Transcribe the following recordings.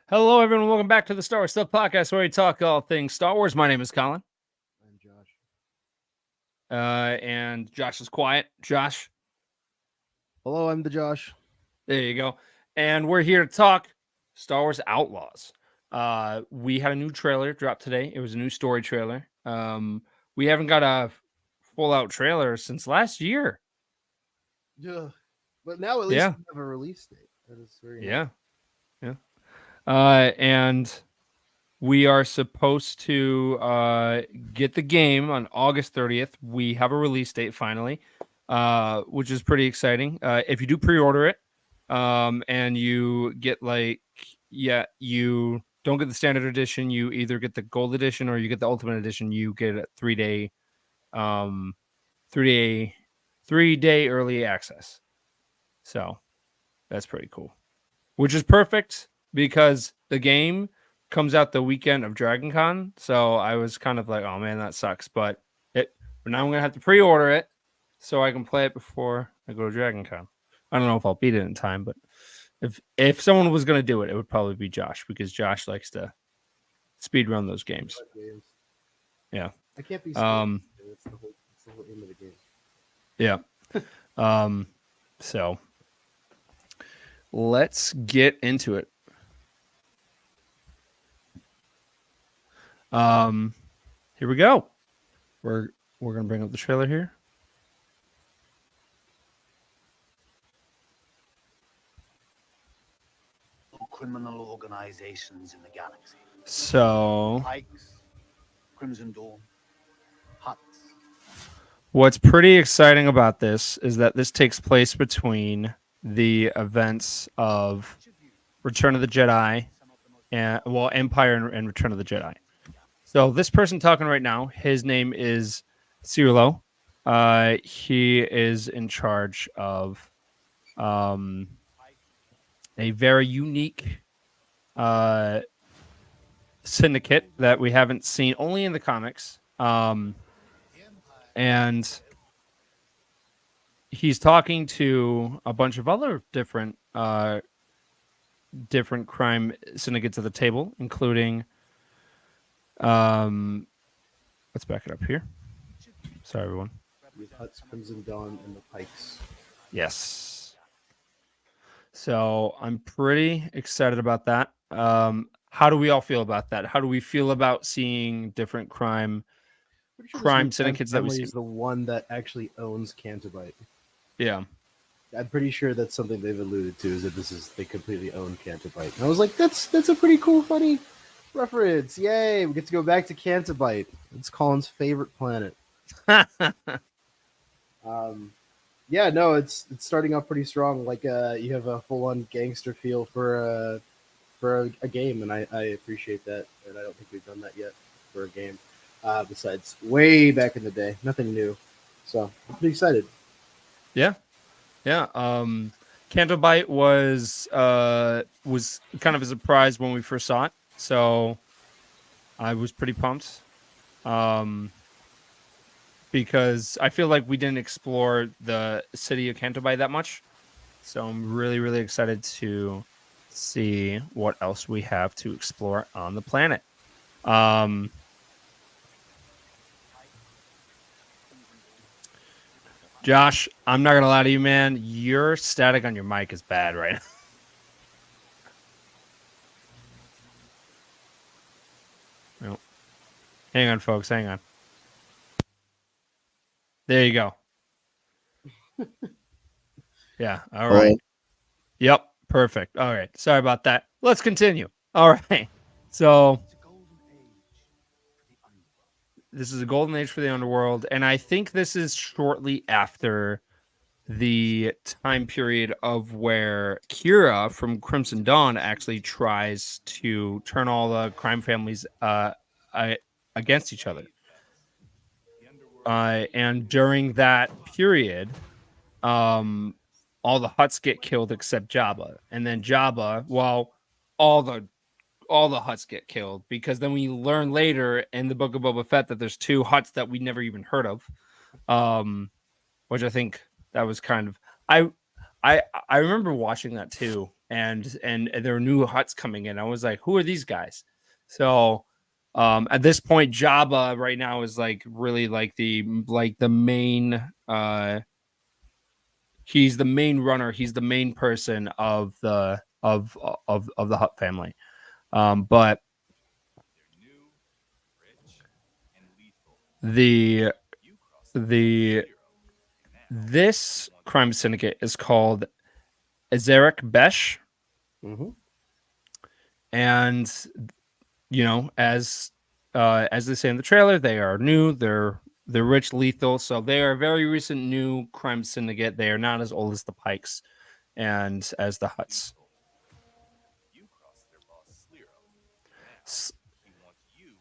Hello, everyone. Welcome back to the Star Wars Stuff Podcast, where we talk all things Star Wars. My name is Colin. I'm Josh. And Josh is quiet. Josh, Hello, I'm the Josh. there you go. And we're here to talk Star Wars Outlaws. We had a new trailer drop today. It was a new story trailer. We haven't got a full-out trailer since last year. Yeah, but now at least we have a release date. That is very nice. Yeah. And we are supposed to get the game on August 30th. We have a release date finally, which is pretty exciting. If you do pre-order it, and you get you don't get the standard edition, you either get the gold edition or you get the ultimate edition. You get a 3-day, 3-day early access. So that's pretty cool, which is perfect because the game comes out the weekend of Dragon Con. So I was kind of like, oh man, that sucks. But now I'm gonna have to pre-order it so I can play it before I go to Dragon Con. I don't know if I'll beat it in time, but if someone was gonna do it, it would probably be Josh, because Josh likes to speed run those games. Yeah. I can't be scared. It's the whole aim of the game. Yeah. So let's get into it. Here we go. We're gonna bring up the trailer here. Criminal organizations in the galaxy. So Pikes, Crimson Dawn, Huts. What's pretty exciting about this is that this takes place between the events of Return of the Jedi and Empire and Return of the Jedi. So this person talking right now, his name is Cirulo. He is in charge of a very unique syndicate that we haven't seen only in the comics. And he's talking to a bunch of other different crime syndicates at the table, including let's back it up here. Sorry, everyone. With Huts, Crimson Dawn, and the Pikes. Yes. So I'm pretty excited about that. How do we all feel about that? How do we feel about seeing different crime syndicates that we see? Is the one that actually owns Cantobite. Yeah. I'm pretty sure that's something they've alluded to, is that they completely own Cantobite. And I was like, that's a pretty cool, funny reference. Yay, we get to go back to Cantobite. It's Colin's favorite planet. Yeah, no, it's starting off pretty strong. Like you have a full-on gangster feel for a game, and I appreciate that. And I don't think we've done that yet for a game. Besides way back in the day, nothing new. So I'm pretty excited. Yeah. Cantobite was kind of a surprise when we first saw it, so I was pretty pumped. Because I feel like we didn't explore the city of Cantobite that much. So I'm really, really excited to see what else we have to explore on the planet. Josh, I'm not going to lie to you, man. Your static on your mic is bad right now. Well, hang on, folks. Hang on. There you go. Yeah. All right. Yep. Perfect. All right. Sorry about that. Let's continue. All right. So this is a golden age for the underworld, and I think this is shortly after the time period of where Kira from Crimson Dawn actually tries to turn all the crime families against each other. And during that period, all the Hutts get killed except Jabba, and then Jabba, all the Hutts get killed, because then we learn later in the Book of Boba Fett that there's 2 Hutts that we never even heard of, which I think that was kind of I remember watching that too and there are new huts coming in. I was like, who are these guys? So at this point, Jabba right now is like really like the main he's the main runner, he's the main person of the Hutt family. But the the this crime syndicate is called Azeric Besh, Mm-hmm. and as they say in the trailer, they are new. They're rich, lethal, so they are a very recent new crime syndicate. They are not as old as the Pikes and as the Hutts.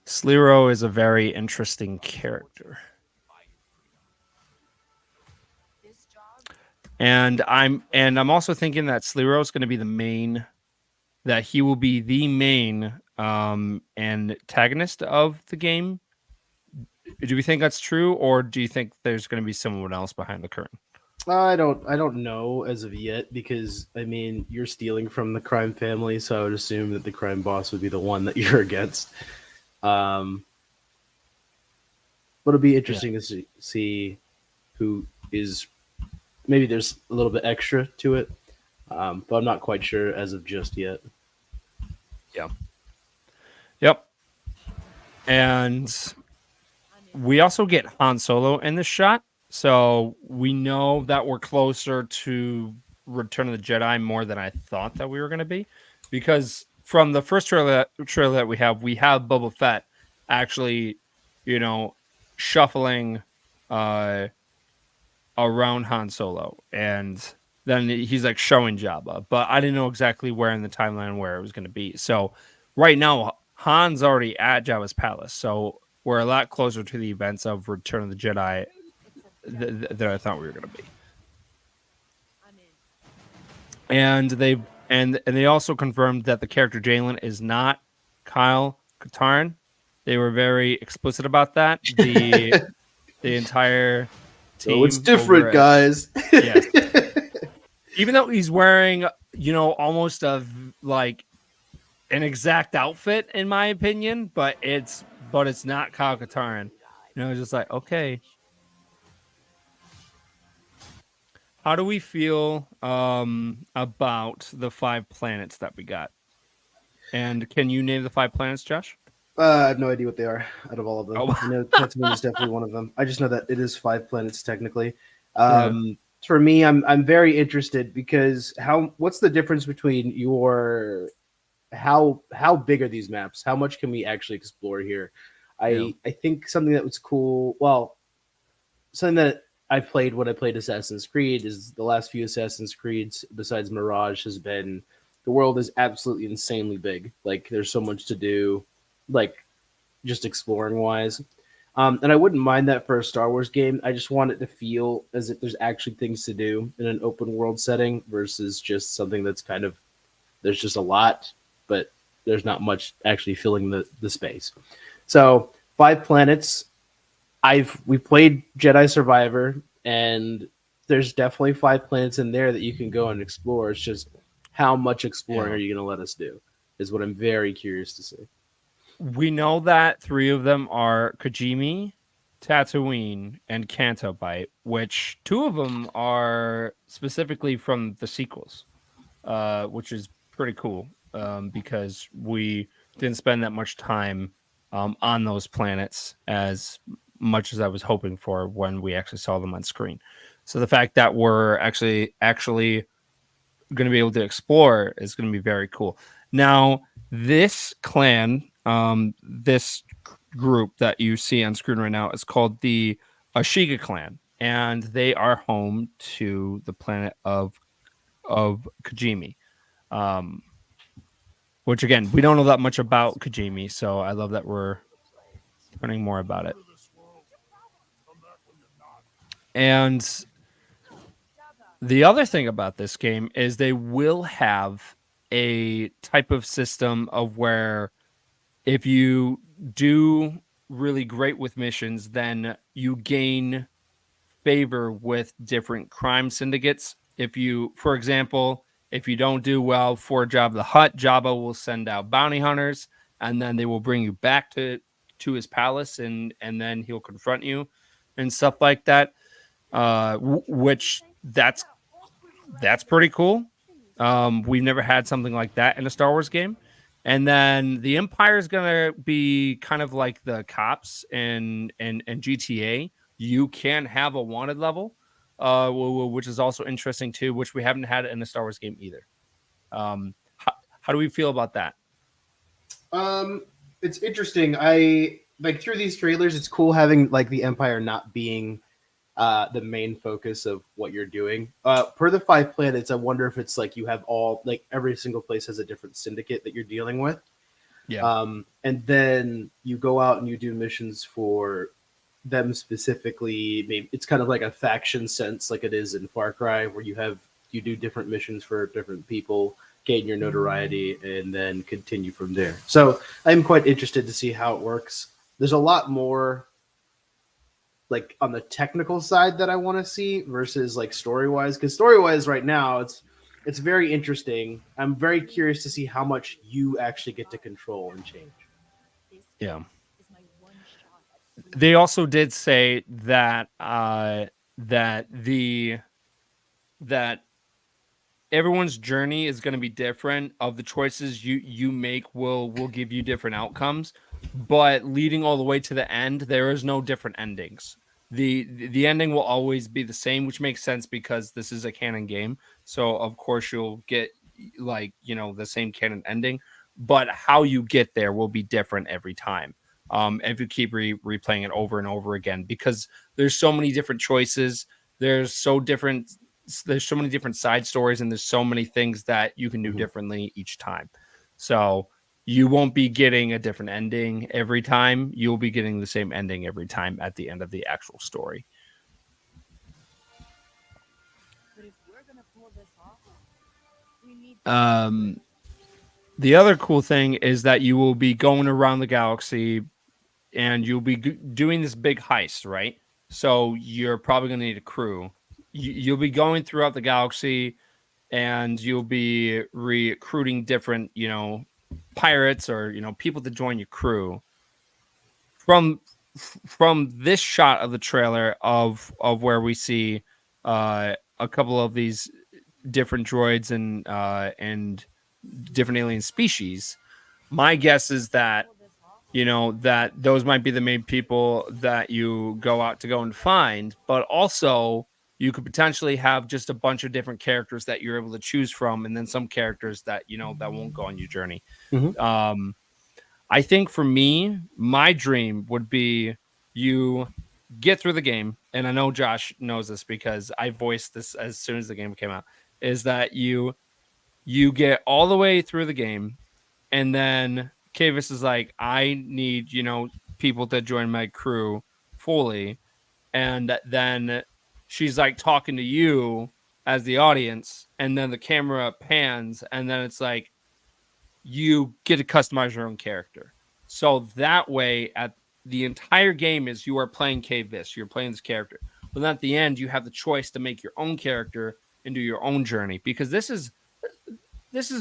Slero is a very interesting character. And I'm also thinking that Slero is going to be that he will be the main antagonist of the game. Do we think that's true, or do you think there's going to be someone else behind the curtain? I don't know as of yet because I mean you're stealing from the crime family, so I would assume that the crime boss would be the one that you're against. Um, but it'll be interesting to see who is. Maybe there's a little bit extra to it, but I'm not quite sure as of just yet. Yeah. Yep. And we also get Han Solo in this shot, so we know that we're closer to Return of the Jedi more than I thought that we were going to be, because from the first trailer that we have Boba Fett actually, shuffling around Han Solo, and then he's like showing Jabba, but I didn't know exactly where in the timeline where it was going to be. So right now, Han's already at Jabba's palace, so we're a lot closer to the events of Return of the Jedi than I thought we were going to be. And they also confirmed that the character Jalen is not Kyle Katarn. They were very explicit about that. The entire team. Oh, it's different, guys. Yes. Even though he's wearing, almost like an exact outfit, in my opinion, but it's not Kyle Katarn. It's just like, okay. How do we feel about the 5 planets that we got? And can you name the 5 planets, Josh? I have no idea what they are out of all of them. Oh. I know Tatooine is definitely one of them. I just know that it is 5 planets technically. For me, I'm very interested because what's the difference between how big are these maps? How much can we actually explore here? I think something that was cool. Well, something that I played when I played Assassin's Creed is the last few Assassin's Creeds besides Mirage has been the world is absolutely insanely big. Like there's so much to do, like just exploring wise. And I wouldn't mind that for a Star Wars game. I just want it to feel as if there's actually things to do in an open world setting versus just something that's kind of there's just a lot, but there's not much actually filling the space. So 5 planets. We played Jedi Survivor, and there's definitely 5 planets in there that you can go and explore. It's just how much exploring are you going to let us do? Is what I'm very curious to see. We know that 3 of them are Kijimi, Tatooine, and Canto Bight, which 2 of them are specifically from the sequels, which is pretty cool because we didn't spend that much time on those planets as much as I was hoping for when we actually saw them on screen. So the fact that we're actually going to be able to explore is going to be very cool. Now, this clan, this group that you see on screen right now is called the Ashiga clan, and they are home to the planet of Kijimi. Which again, we don't know that much about Kijimi, so I love that we're learning more about it. And the other thing about this game is they will have a type of system of where if you do really great with missions, then you gain favor with different crime syndicates. For example, If you don't do well for Jabba the Hutt, Jabba will send out bounty hunters, and then they will bring you back to his palace, and then he'll confront you and stuff like that. Which that's pretty cool. We've never had something like that in a Star Wars game. And then the Empire is gonna be kind of like the cops in GTA. You can have a wanted level, which is also interesting too, which we haven't had in a Star Wars game either. How do we feel about that? It's interesting. I like through these trailers. It's cool having like the Empire not being the main focus of what you're doing. Per the 5 planets, I wonder if it's like you have all like every single place has a different syndicate that you're dealing with. Yeah. And then you go out and you do missions for them specifically. Maybe it's kind of like a faction sense, like it is in Far Cry, where you do different missions for different people, gain your notoriety, and then continue from there. So I'm quite interested to see how it works. There's a lot more like on the technical side that I want to see versus like story wise, because story wise right now it's very interesting. I'm very curious to see how much you actually get to control and change. Yeah. They also did say that that that everyone's journey is going to be different. Of the choices you make will give you different outcomes, but leading all the way to the end, there is no different endings. The ending will always be the same, which makes sense because this is a canon game. So of course you'll get like, the same canon ending, but how you get there will be different every time. If you keep replaying it over and over again, because there's so many different choices, there's so many different side stories, and there's so many things that you can do differently each time. So you won't be getting a different ending every time. You'll be getting the same ending every time at the end of the actual story. The other cool thing is that you will be going around the galaxy, and you'll be doing this big heist, right? So you're probably going to need a crew. You'll be going throughout the galaxy, and you'll be recruiting different, pirates or people to join your crew. From this shot of the trailer of where we see a couple of these different droids and different alien species, my guess is that that those might be the main people that you go out to go and find, but also you could potentially have just a bunch of different characters that you're able to choose from, and then some characters that that won't go on your journey. Mm-hmm. I think for me, my dream would be you get through the game, and I know Josh knows this because I voiced this as soon as the game came out, is that you get all the way through the game, and then Kavis is like, I need, people to join my crew fully. And then she's like talking to you as the audience, and then the camera pans, and then it's like you get to customize your own character. So that way, at the entire game is you are playing Kavis, you're playing this character. But then at the end, you have the choice to make your own character and do your own journey, because this is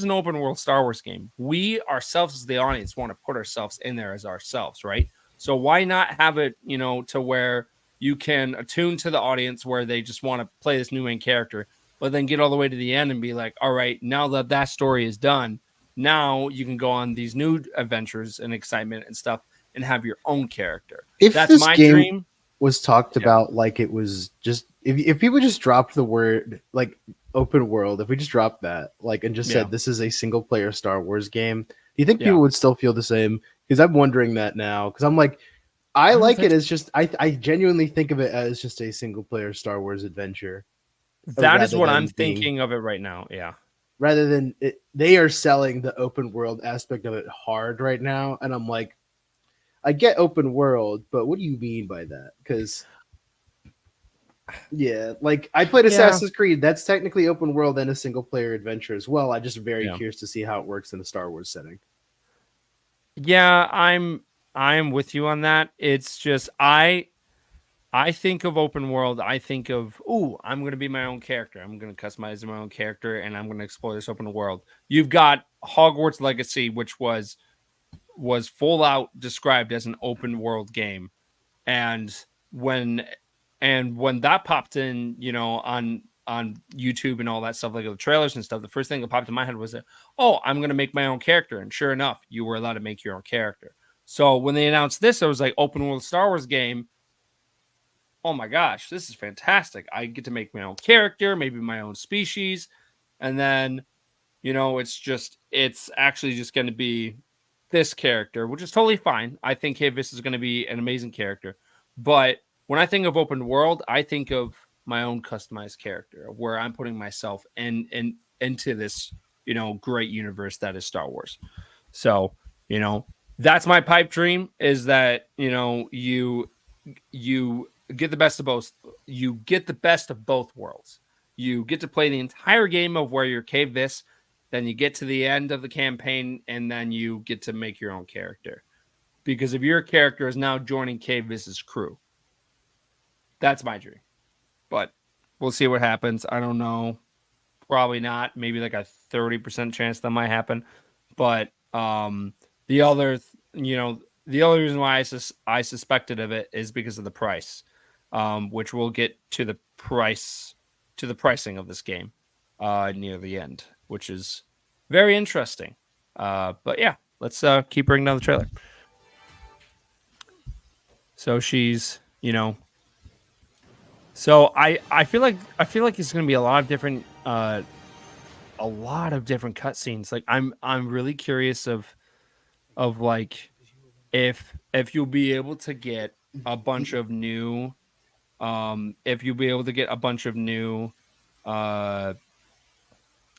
an open world Star Wars game. We ourselves as the audience want to put ourselves in there as ourselves, right? So why not have it, to where you can attune to the audience where they just want to play this new main character, but then get all the way to the end and be like, all right, now that story is done, now you can go on these new adventures and excitement and stuff and have your own character. If That's my dream. Was talked about like it was just if people just dropped the word like open world, if we just dropped that like and just said this is a single player Star Wars game, do you think people would still feel the same? Because I'm wondering that now, because I'm like, I like it as just I genuinely think of it as just a single player Star Wars adventure. That is what I'm thinking of it right now. Yeah. Rather than they are selling the open world aspect of it hard right now, and I'm like, I get open world, but what do you mean by that? Because, like I played Assassin's Creed. That's technically open world and a single player adventure as well. I'm just very curious to see how it works in a Star Wars setting. Yeah, I'm with you on that. It's just I I think of open world. I think of, I'm going to be my own character. I'm going to customize my own character, and I'm going to explore this open world. You've got Hogwarts Legacy, which was full out described as an open world game, and when when that popped in, on YouTube and all that stuff, like the trailers and stuff, the first thing that popped in my head was that, I'm going to make my own character, and sure enough, you were allowed to make your own character. So when they announced this, I was like, open world Star Wars game. Oh my gosh, this is fantastic. I get to make my own character, maybe my own species. And then, it's actually just going to be this character, which is totally fine. I think Kivvis is going to be an amazing character. But when I think of open world, I think of my own customized character where I'm putting myself into this, great universe that is Star Wars. So, that's my pipe dream, is that, you get the best of both. You get the best of both worlds. You get to play the entire game of where you're Kivvis, then you get to the end of the campaign, and then you get to make your own character. Because if your character is now joining Kivvis's crew, that's my dream. But we'll see what happens. I don't know. Probably not. Maybe like a 30% chance that might happen. But the other, the only reason why I suspected of it is because of the price, which we'll get to the pricing of this game near the end, which is very interesting. But yeah, let's keep bringing down the trailer. So she's, so I feel like it's going to be a lot of different cutscenes. Like I'm really curious of like if you'll be able to get a bunch of new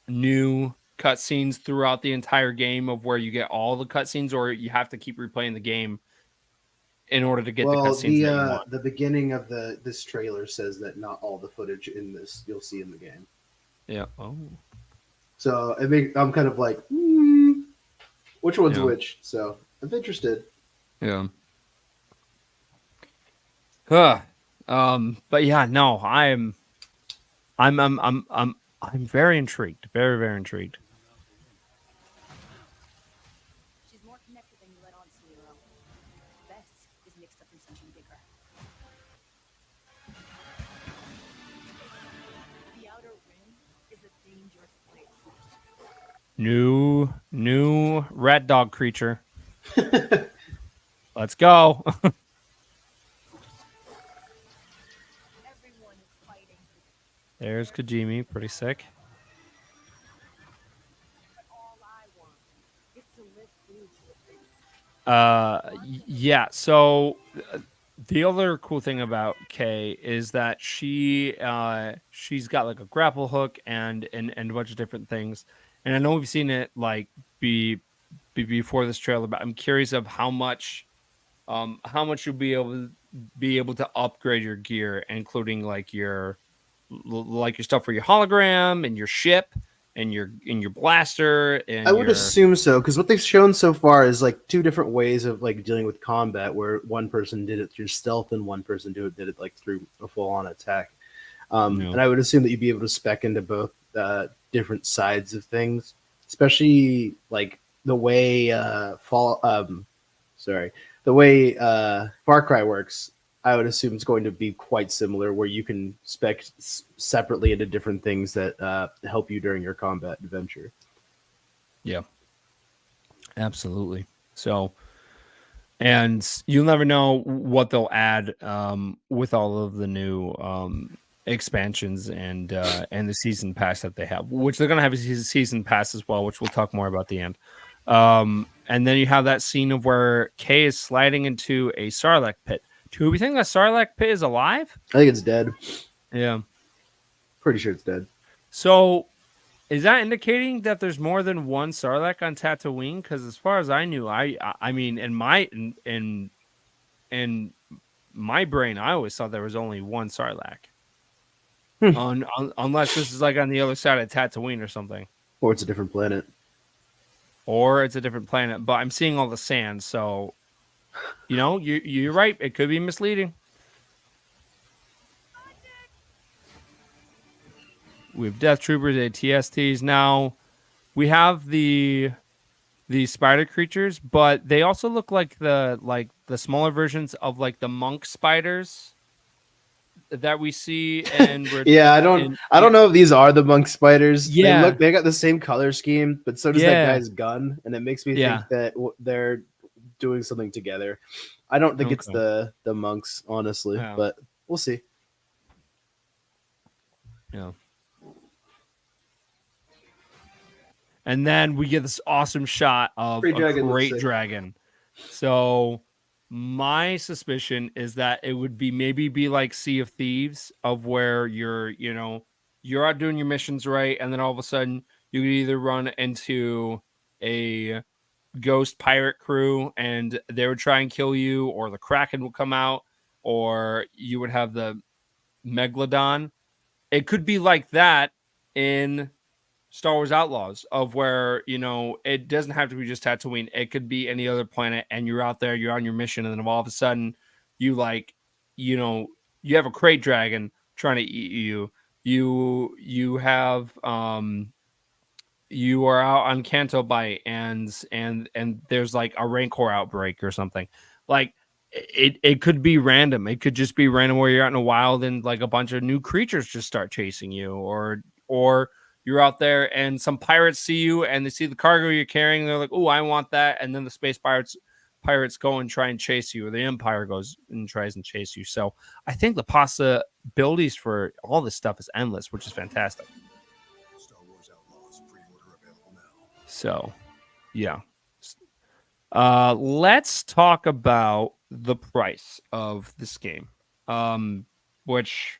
new cutscenes throughout the entire game, of where you get all the cutscenes, or you have to keep replaying the game in order to get the cutscenes that you want. The beginning of this trailer says that not all the footage in this you'll see in the game. Yeah. Oh. So I'm kind of like, which one's which? So I'm interested. Yeah. But yeah, no, I'm very intrigued. Very, very intrigued. She's more connected than you let on, Sierra. Bess is mixed up in something bigger. The Outer Rim is a dangerous place. New rat dog creature. Let's go. Everyone is fighting. There's Kajimi, pretty sick. But all I want is to live through this. Yeah, so the other cool thing about Kay is that she's got like a grapple hook and a bunch of different things. And I know we've seen it like be before this trailer, but I'm curious of how much you'll be able to upgrade your gear, including like your stuff for your hologram and your ship and your blaster. And I would assume so, because what they've shown so far is like two different ways of like dealing with combat, where one person did it through stealth and one person did it like through a full-on attack. And I would assume that you'd be able to spec into both different sides of things, especially like the way Far Cry works. I would assume it's going to be quite similar, where you can spec separately into different things that help you during your combat adventure. Yeah, absolutely. So, and you'll never know what they'll add with all of the new expansions and the season pass that they have, which they're going to have a season pass as well, which we'll talk more about at the end. And then you have that scene of where Kay is sliding into a Sarlacc pit. Do we think that Sarlacc pit is alive? I think it's dead. Yeah. Pretty sure it's dead. So is that indicating that there's more than one Sarlacc on Tatooine? Because as far as I knew, I mean, in my brain, I always thought there was only one Sarlacc. Unless this is like on the other side of Tatooine or something. Or it's a different planet. But I'm seeing all the sand, so you're right. It could be misleading. We have Death Troopers, ATSTs. Now we have the spider creatures, but they also look like the smaller versions of like the monk spiders that we see and Yeah, I don't know if these are the monk spiders. Yeah. They got the same color scheme, but so does that Yeah. guy's gun, and it makes me Yeah. think that they're doing something together. I don't think it's Okay. the monks, honestly, Yeah. but we'll see. Yeah. And then we get this awesome shot of Great a dragon looks great sick. dragon. So my suspicion is that it would be maybe like Sea of Thieves, of where you're out doing your missions right, and then all of a sudden you could either run into a ghost pirate crew and they would try and kill you, or the Kraken would come out, or you would have the Megalodon. It could be like that in Star Wars Outlaws, of where it doesn't have to be just Tatooine. It could be any other planet, and you're out there, you're on your mission, and then all of a sudden, you you have a crate dragon trying to eat you. You have you are out on Canto Bight, and there's like a Rancor outbreak or something. Like it could be random. It could just be random where you're out in the wild and like a bunch of new creatures just start chasing you, or you're out there and some pirates see you and they see the cargo you're carrying. And they're like, "Oh, I want that," and then the space pirates go and try and chase you, or the Empire goes and tries and chase you. So I think the possibilities for all this stuff is endless, which is fantastic. Star Wars Outlaws pre-order available now. So, yeah. Let's talk about the price of this game, which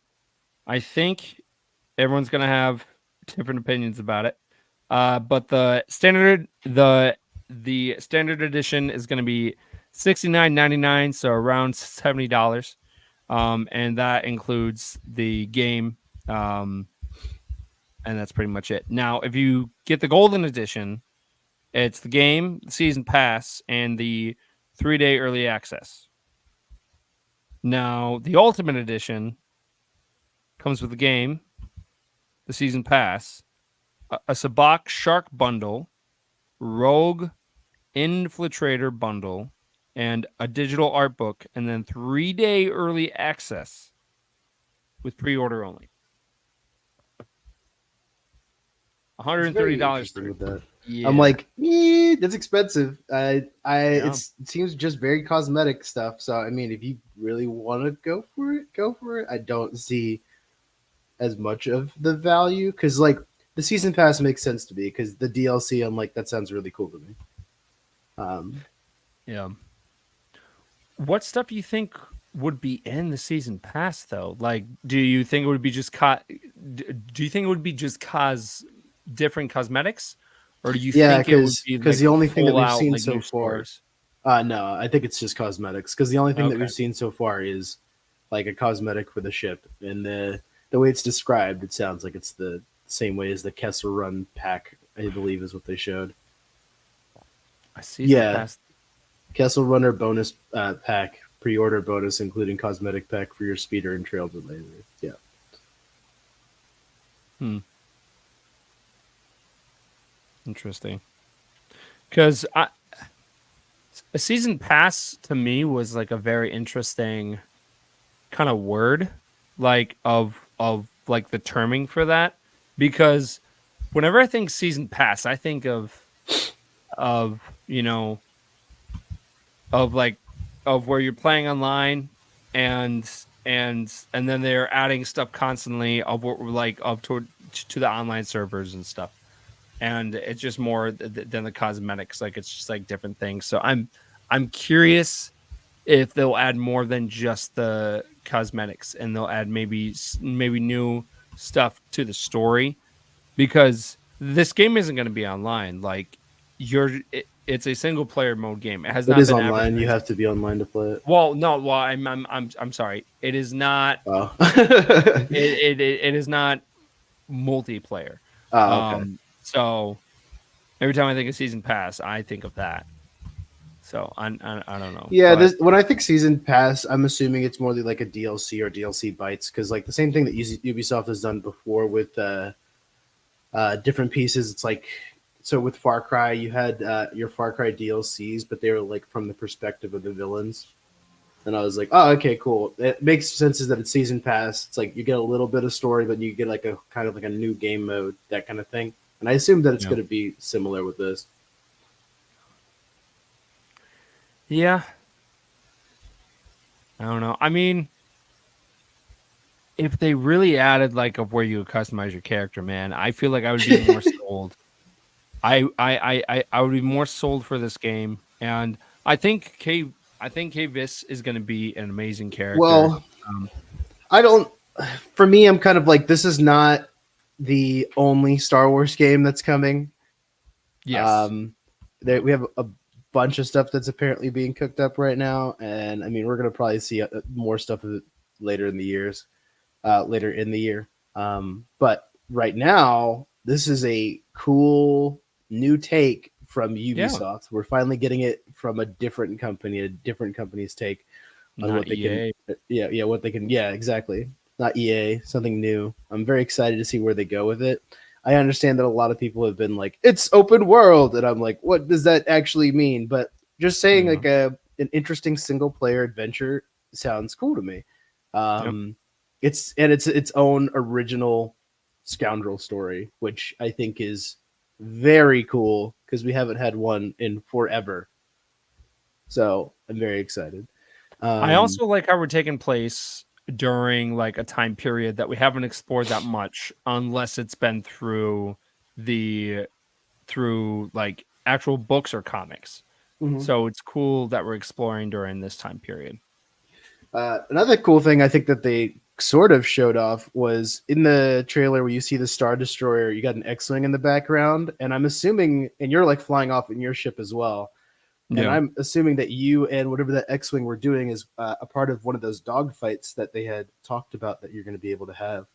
I think everyone's gonna have different opinions about it. But the standard edition is gonna be $69.99, so around $70. And that includes the game. And that's pretty much it. Now, if you get the golden edition, it's the game, the season pass, and the 3-day early access. Now, the ultimate edition comes with the game, the season pass, a Sabak Shark bundle, Rogue Infiltrator bundle, and a digital art book, and then 3-day early access with pre-order only. $130 with that. Yeah. I'm like, that's expensive. It seems just very cosmetic stuff. So I mean, if you really want to go for it. I don't see as much of the value, because like the season pass makes sense to me, because the DLC, I'm like, that sounds really cool to me. Yeah. What stuff do you think would be in the season pass though? Like, do you think it would be just do you think it would be just different cosmetics, or do you think it would be because like the only thing that we've full-out, seen like, so new far, stores? no, I think it's just cosmetics, because the only thing that Okay. we've seen so far is like a cosmetic for the ship, and the way it's described, it sounds like it's the same way as the Kessel Run pack, I believe, is what they showed. I see. Yeah. Kessel Runner bonus pack, pre-order bonus, including cosmetic pack for your speeder and trailblazer. Yeah. Interesting. Because a season pass to me was like a very interesting kind of word, like of like the terming for that, because whenever I think season pass, I think of where you're playing online and then they're adding stuff constantly of what like to the online servers and stuff, and it's just more than the cosmetics. Like, it's just like different things. So I'm curious if they'll add more than just the cosmetics, and they'll add maybe new stuff to the story, because this game isn't going to be online. Like, it's a single player mode game. It has not It is been online. advertised. You have to be online to play it. Well, no. Well, I'm sorry. It is not. Oh. It is not multiplayer. Oh, okay. So every time I think of season pass, I think of that. So I don't know. Yeah, but, when I think season pass, I'm assuming it's more like a DLC or DLC bites, because like the same thing that Ubisoft has done before with different pieces. It's like so with Far Cry, you had your Far Cry DLCs, but they were like from the perspective of the villains. And I was like, oh, okay, cool. It makes sense is that it's season pass. It's like you get a little bit of story, but you get like a kind of like a new game mode, that kind of thing. And I assume that it's Yeah. going to be similar with this. Yeah. I don't know. I mean, if they really added like of where you would customize your character, man, I feel like I would be more sold. I would be more sold for this game, and I think K Vis is going to be an amazing character. Well, Um, I don't. For me, I'm kind of like this is not the only Star Wars game that's coming. yes, We have a bunch of stuff that's apparently being cooked up right now, and I mean we're gonna probably see more stuff of it later in the years, later in the year. But right now, this is a cool new take from yeah, Ubisoft. We're finally getting it from a different company, a different company's take on not what they EA. can. Yeah, what they can. Yeah, exactly. Not EA, something new. I'm very excited to see where they go with it. I understand that a lot of people have been like, "It's open world," and I'm like, "What does that actually mean?" But just saying Yeah, like an interesting single player adventure sounds cool to me. yeah. It's its own original scoundrel story, which I think is very cool because we haven't had one in forever. So I'm very excited. I Um, also like how we're taking place during like a time period that we haven't explored that much, unless it's been the through like actual books or comics. mhm. So it's cool that we're exploring during this time period. Another cool thing I think that they sort of showed off was in the trailer where you see the Star Destroyer, you got an X-Wing in the background, and I'm assuming, and you're like flying off in your ship as well. And Yeah, I'm assuming that you and whatever that X-Wing were doing is a part of one of those dogfights that they had talked about that you're going to be able to have.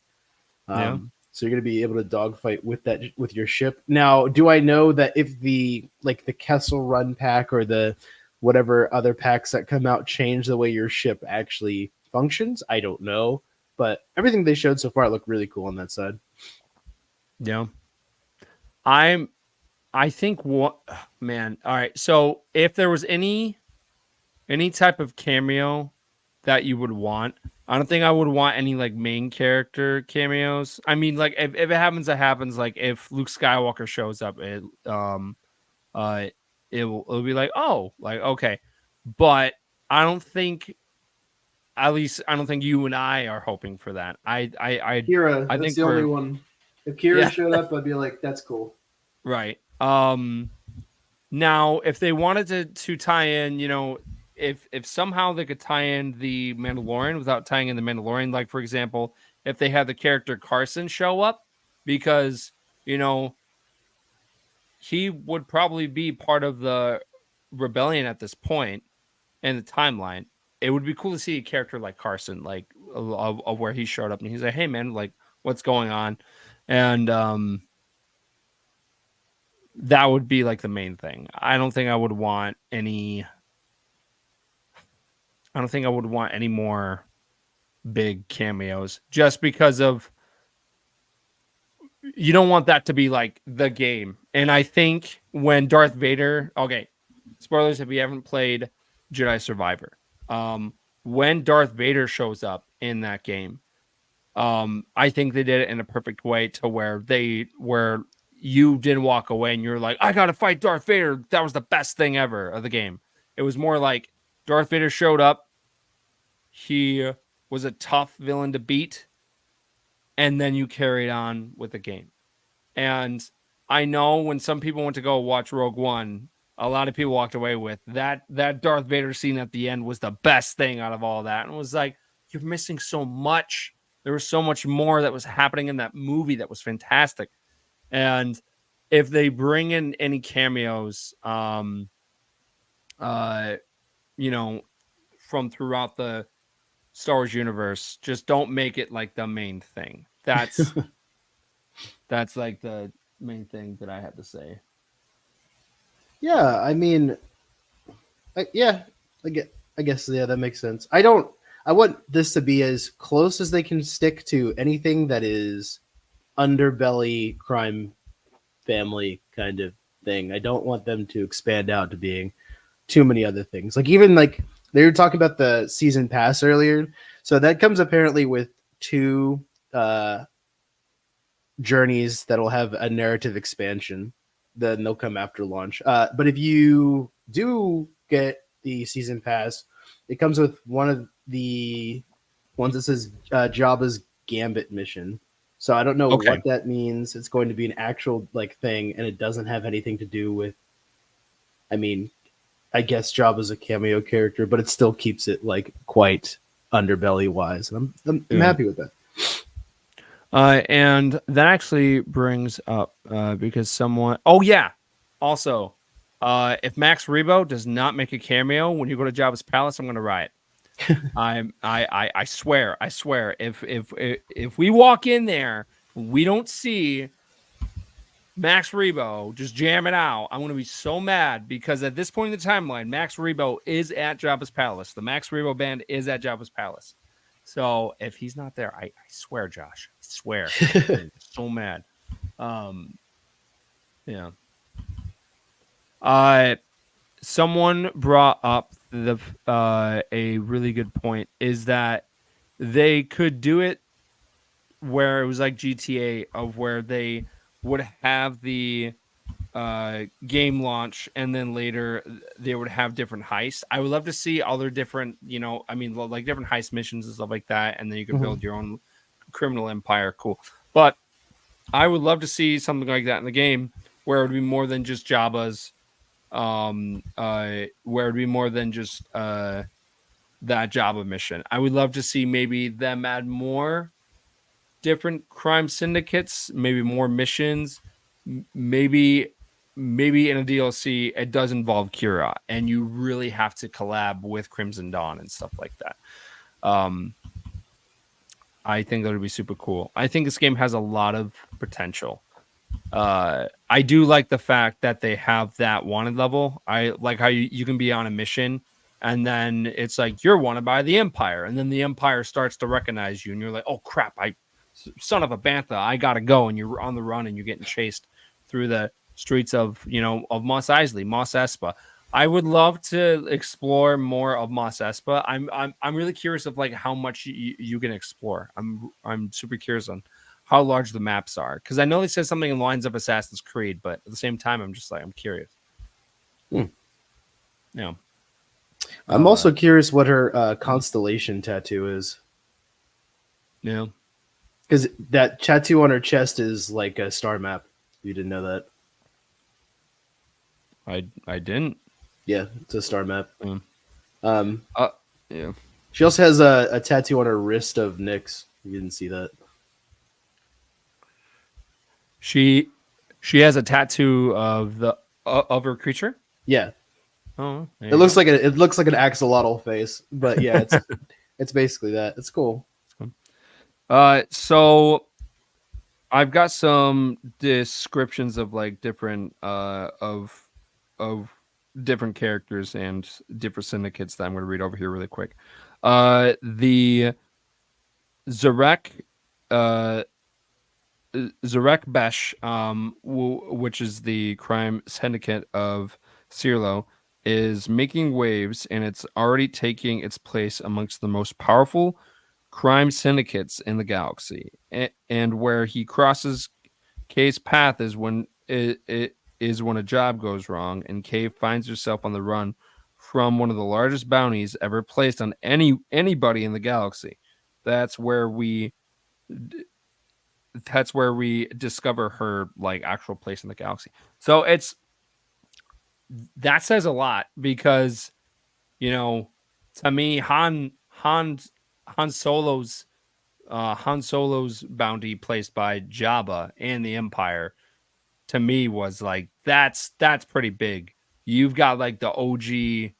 yeah. So you're going to be able to dogfight with that with your ship. Now, do I know that if the like the Kessel Run pack or the whatever other packs that come out change the way your ship actually functions? I don't know, but everything they showed so far looked really cool on that side. Yeah. I'm I think what man, all right. So if there was any type of cameo that you would want, I don't think I would want any like main character cameos. I mean, like if it happens, it happens. Like if Luke Skywalker shows up, uh it'll be like, oh, like okay. But I don't think at least I don't think you and I are hoping for that. Kira, I that's think the only we're one. If Kira yeah, showed up, I'd be like, that's cool. right. Now, if they wanted to tie in, if somehow they could tie in the Mandalorian without tying in the Mandalorian, like for example, if they had the character Carson show up, because you know he would probably be part of the rebellion at this point in the timeline. It would be cool to see a character like Carson, like of where he showed up, and he's like, "Hey, man, like what's going on?" And that would be like the main thing. I don't think I would want any. I don't think I would want any more big cameos just because of you don't want that to be like the game. And I think when Darth Vader, okay, spoilers if you haven't played Jedi Survivor. When Darth Vader shows up in that game, I think they did it in a perfect way to where you didn't walk away and you're like, I gotta fight Darth Vader. That was the best thing ever of the game. It was more like Darth Vader showed up. He was a tough villain to beat, and then you carried on with the game. And I know when some people went to go watch Rogue One, a lot of people walked away with that Darth Vader scene at the end was the best thing out of all that. And it was like, you're missing so much. There was so much more that was happening in that movie that was fantastic. And if they bring in any cameos, uh, you know, from throughout the Star Wars universe, just don't make it like the main thing. That's like the main thing that I had to say. Yeah, I mean, yeah, I guess yeah, that makes sense. I don't. I want this to be as close as they can stick to anything that is underbelly crime family kind of thing. I don't want them to expand out to being too many other things. Like even like they were talking about the season pass earlier. So that comes apparently with two journeys that'll have a narrative expansion. Then they'll come after launch. But if you do get the season pass, it comes with one of the ones that says Jabba's Gambit mission. So I don't know Okay. what that means. It's going to be an actual like thing, and it doesn't have anything to do with. I mean, I guess Jabba's a cameo character, but it still keeps it like quite underbelly wise, and I'm Yeah. happy with that. And that actually brings up because someone. Oh yeah. Also, if Max Rebo does not make a cameo when you go to Jabba's palace, I'm gonna riot. I swear. If we walk in there, we don't see Max Rebo just jam it out, I'm gonna be so mad because at this point in the timeline, Max Rebo is at Jabba's palace. The Max Rebo band is at Jabba's palace. So if he's not there, I swear, Josh, I swear, I'm so mad. Yeah. Someone brought up a really good point is that they could do it where it was like GTA of where they would have the game launch and then later they would have different heists. I would love to see other different, I mean, like different heist missions and stuff like that, and then you could build your own criminal empire. Cool. But I would love to see something like that in the game where it would be more than just Jabba's where it would be more than just that Jabba mission. I would love to see maybe them add more different crime syndicates, maybe more missions, maybe in a DLC it does involve Kira and you really have to collab with Crimson Dawn and stuff like that. I think that would be super cool. I think this game has a lot of potential. I do like the fact that they have that wanted level. I like how you can be on a mission and then it's like you're wanted by the Empire, and then the Empire starts to recognize you and you're like, oh crap, son of a bantha, I gotta go, and you're on the run and you're getting chased through the streets of Mos Eisley, Mos Espa. I would love to explore more of Mos Espa. I'm really curious of like how much you can explore. I'm super curious on how large the maps are because I know they said something in lines of Assassin's Creed, but at the same time I'm just like I'm curious. Yeah. I'm also curious what her constellation tattoo is. Yeah. Because that tattoo on her chest is like a star map. You didn't know that? I didn't. Yeah, it's a star map. Yeah. She also has a tattoo on her wrist of Nyx. You didn't see that? She has a tattoo of her creature. Yeah. Oh, It looks like an axolotl face, but yeah, it's basically that. It's cool. So I've got some descriptions of like different of different characters and different syndicates that I'm going to read over here really quick. The Zarek Besh, which is the crime syndicate of Cirlo, is making waves, and it's already taking its place amongst the most powerful crime syndicates in the galaxy. And where he crosses Kay's path is when it is when a job goes wrong, and Kay finds herself on the run from one of the largest bounties ever placed on anybody in the galaxy. That's where we discover her like actual place in the galaxy. So that says a lot because to me Han Solo's bounty placed by Jabba and the Empire to me was like that's pretty big. You've got like the OG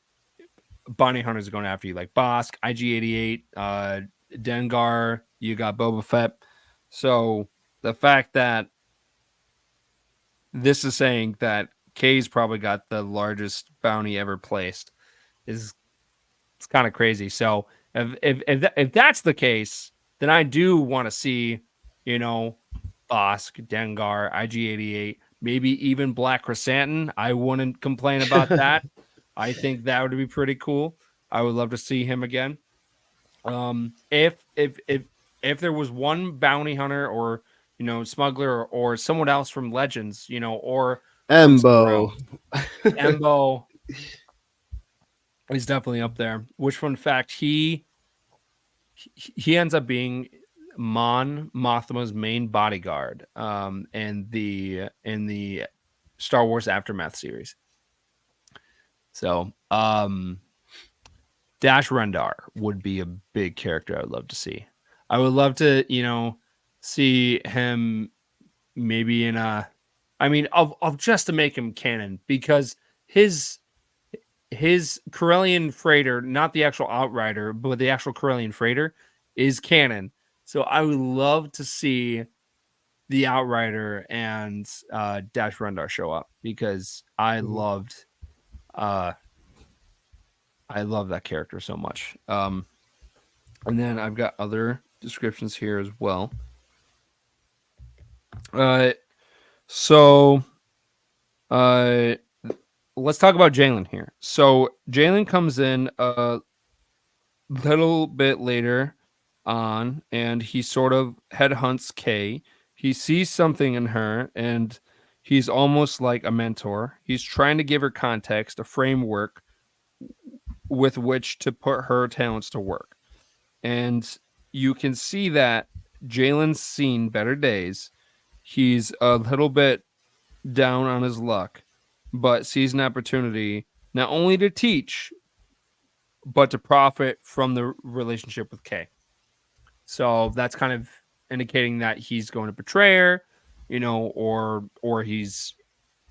bounty hunters going after you, like Bosk, IG-88, Dengar. You got Boba Fett. So the fact that this is saying that Kay's probably got the largest bounty ever placed it's kind of crazy. So if that's the case, then I do want to see, Bosk, Dengar, IG-88, maybe even Black Chrysanthemum. I wouldn't complain about that. I think that would be pretty cool. I would love to see him again. If there was one bounty hunter or smuggler or someone else from Legends, or from somewhere Embo. else, Embo is definitely up there. Which, fun fact, he ends up being Mon Mothma's main bodyguard in the Star Wars Aftermath series. So Dash Rendar would be a big character I would love to see. I would love to, see him maybe in of just to make him canon, because his Corellian freighter, not the actual Outrider, but the actual Corellian freighter is canon. So I would love to see the Outrider and Dash Rendar show up, because I loved that character so much. And then I've got other descriptions here as well. So let's talk about Jalen here. So Jalen comes in a little bit later on, and he sort of headhunts Kay. He sees something in her, and he's almost like a mentor. He's trying to give her context, a framework with which to put her talents to work. And you can see that Jalen's seen better days. He's a little bit down on his luck, but sees an opportunity not only to teach, but to profit from the relationship with Kay. So that's kind of indicating that he's going to betray her, or he's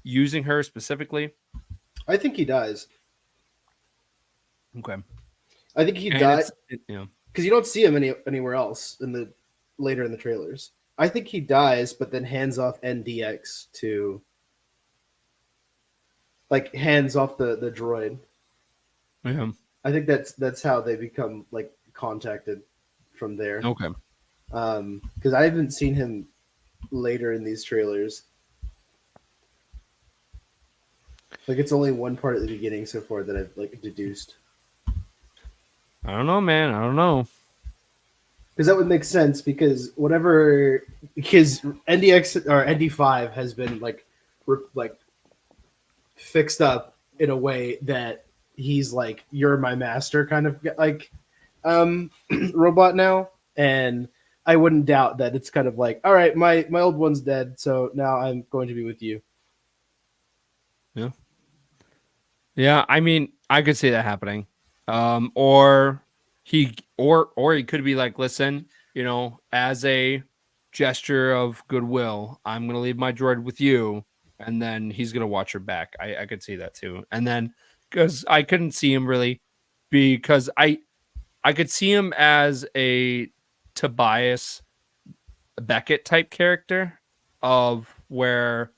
using her specifically. I think he dies. Okay. I think he dies because you don't see him anywhere else later in the trailers. I think he dies, but then hands off NDX to, like, hands off the droid. Yeah. I think that's how they become, like, contacted from there. Okay. Because I haven't seen him later in these trailers. Like, it's only one part at the beginning so far that I've, like, deduced. I don't know, man. I don't know. Because that would make sense, because his NDX or ND5 has been like fixed up in a way that he's like, you're my master kind of like robot now. And I wouldn't doubt that it's kind of like, all right, my old one's dead, so now I'm going to be with you. Yeah. Yeah, I mean, I could see that happening. Or he could be like, listen, as a gesture of goodwill, I'm gonna leave my droid with you, and then he's gonna watch her back. I could see that too. And then, because I couldn't see him really, because I could see him as a Tobias Beckett type character, of where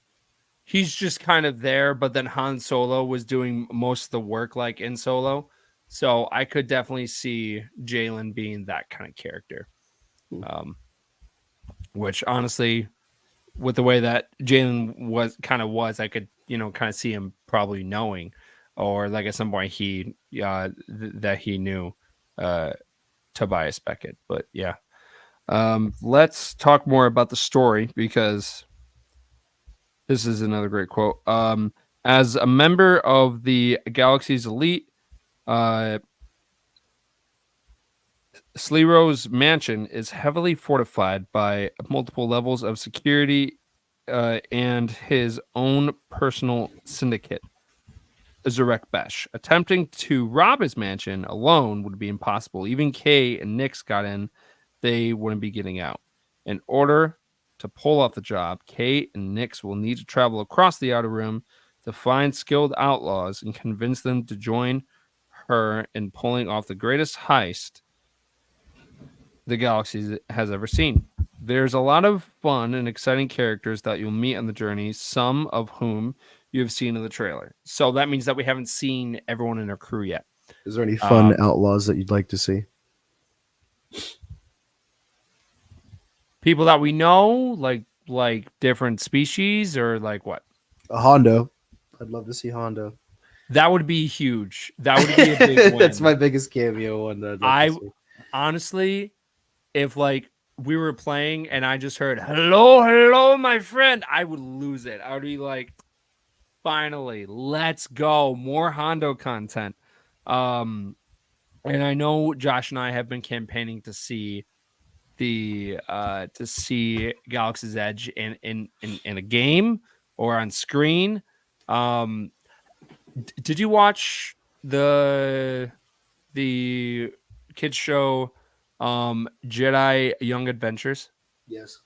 he's just kind of there, but then Han Solo was doing most of the work, like in Solo. So I could definitely see Jalen being that kind of character. Which honestly, with the way that Jalen was, I could, kind of see him probably knowing, or like at some point that he knew Tobias Beckett. But yeah. Let's talk more about the story, because this is another great quote. As a member of the galaxy's elite, Sliro's mansion is heavily fortified by multiple levels of security and his own personal syndicate, Zarek Besh. Attempting to rob his mansion alone would be impossible. Even Kay and Nix got in, they wouldn't be getting out. In order to pull off the job, Kay and Nix will need to travel across the outer rim to find skilled outlaws and convince them to join her in pulling off the greatest heist the galaxy has ever seen. There's a lot of fun and exciting characters that you'll meet on the journey, some of whom you have seen in the trailer. So that means that we haven't seen everyone in our crew yet. Is there any fun outlaws that you'd like to see? People that we know, like like different species or like what? A Hondo. I'd love to see Hondo. That would be huge. That would be a big win. That's my biggest cameo one that I'd love to see. Honestly, if like we were playing and I just heard hello, hello, my friend, I would lose it. I would be like, finally, let's go. More Hondo content. And I know Josh and I have been campaigning to see Galaxy's Edge in a game or on screen. Did you watch the kids show Jedi Young Adventures? Yes.